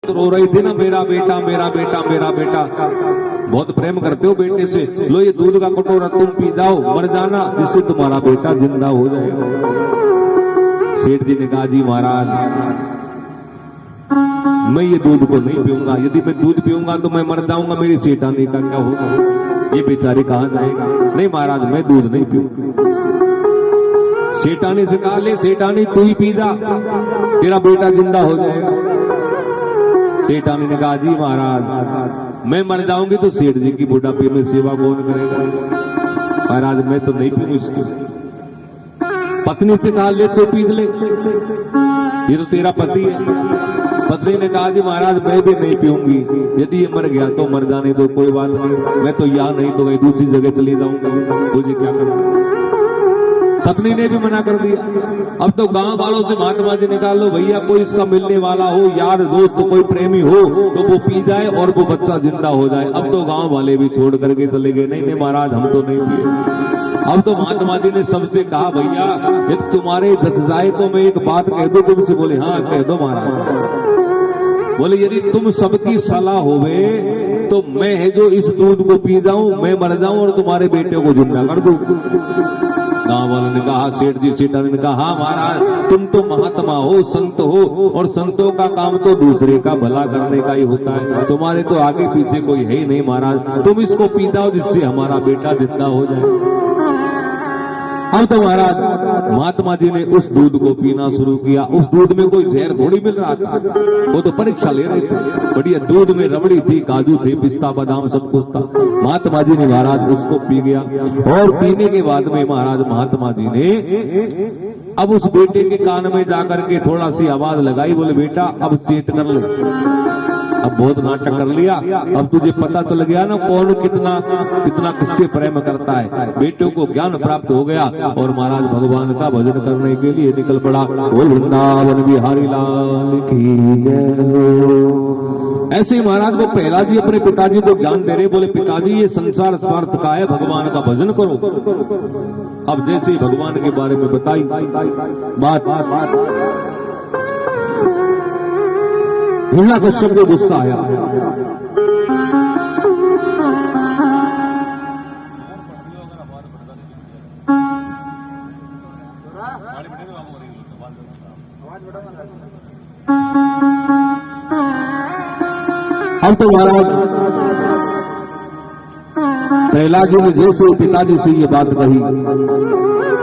रो रही थी ना, मेरा बेटा मेरा बेटा मेरा बेटा। बहुत प्रेम करते हो बेटे से, लो ये दूध का कटोरा तुम पी जाओ, मर जाना, जिससे तुम्हारा बेटा जिंदा हो जाएगा। सेठ जी ने कहा, जी महाराज मैं ये दूध को नहीं पीऊंगा, यदि मैं दूध पीऊंगा तो मैं मर जाऊंगा, मेरी सेठानी का क्या होगा, ये बेचारी कहां जाएगा। नहीं महाराज मैं दूध नहीं पीऊंगा। सेठानी से कहा, ले सेठानी तू ही पी जा, तेरा बेटा जिंदा हो जाएगा। सेठानी ने कहा, जी महाराज मैं मर जाऊंगी तो सेठ जी की बुढ़ापे में सेवा कौन करेगा, महाराज मैं तो नहीं पीऊंगी इसकी। पत्नी से कहा, ले तो पी ले, ये तो तेरा पति है। पत्नी ने कहा, जी महाराज मैं भी नहीं पीऊंगी, यदि ये मर गया तो मर जाने दो, कोई बात नहीं, मैं तो यहाँ नहीं तो कहीं दूसरी जगह चली जाऊंगा, मुझे क्या करना। पत्नी ने भी मना कर दिया। अब तो गांव वालों से महात्मा जी निकाल लो, भैया कोई इसका मिलने वाला हो, यार दोस्त कोई प्रेमी हो तो वो पी जाए और वो बच्चा जिंदा हो जाए। अब तो गांव वाले भी छोड़ करके चले गए, नहीं नहीं महाराज हम तो नहीं पिए। अब तो महात्मा जी ने सबसे कहा, भैया यदि तुम्हारे जच जाए तो मैं एक बात कह दो तुमसे। बोले हाँ कह दो महाराज। बोले यदि तुम सबकी सलाह होवे तो मैं है जो इस दूध को पी जाऊं, मैं मर जाऊं और तुम्हारे बेटे को जिंदा कर दूं। गांव वालों ने कहा, सेठ जी सेठानी ने कहा, हाँ महाराज तुम तो महात्मा हो, संत हो, और संतों का काम तो दूसरे का भला करने का ही होता है, तुम्हारे तो आगे पीछे कोई है ही नहीं महाराज, तुम इसको पी जाओ जिससे हमारा बेटा जिंदा हो जाए। अब तो महाराज महात्मा जी ने उस दूध को पीना शुरू किया। उस दूध में कोई जहर थोड़ी मिल रहा था, वो तो परीक्षा ले रहे थे। बढ़िया दूध में रबड़ी थी, काजू थे, पिस्ता बादाम सब कुछ था। महात्मा जी ने महाराज उसको पी गया, और पीने के बाद में महाराज महात्मा जी ने अब उस बेटे के कान में जाकर के थोड़ा सी आवाज लगाई, बोले बेटा अब चेत कर ले। अब बहुत नाटक कर लिया, अब तुझे पता चल गया ना कौन कितना कितना किससे प्रेम करता है। बेटों को ज्ञान प्राप्त हो गया और महाराज भगवान का भजन करने के लिए निकल पड़ा। बोल वृंदावन बिहारी लाल की जय। ऐसे ही महाराज वो पहला जी अपने पिताजी को ज्ञान दे रहे, बोले पिताजी ये संसार स्वार्थ का है, भगवान का भजन करो। अब जैसे ही भगवान के बारे में बताई बात हिरण्यकश्यप को गुस्सा आया। अब तो महाराज प्रहलाद जी ने जैसे पिताजी से ये बात कही,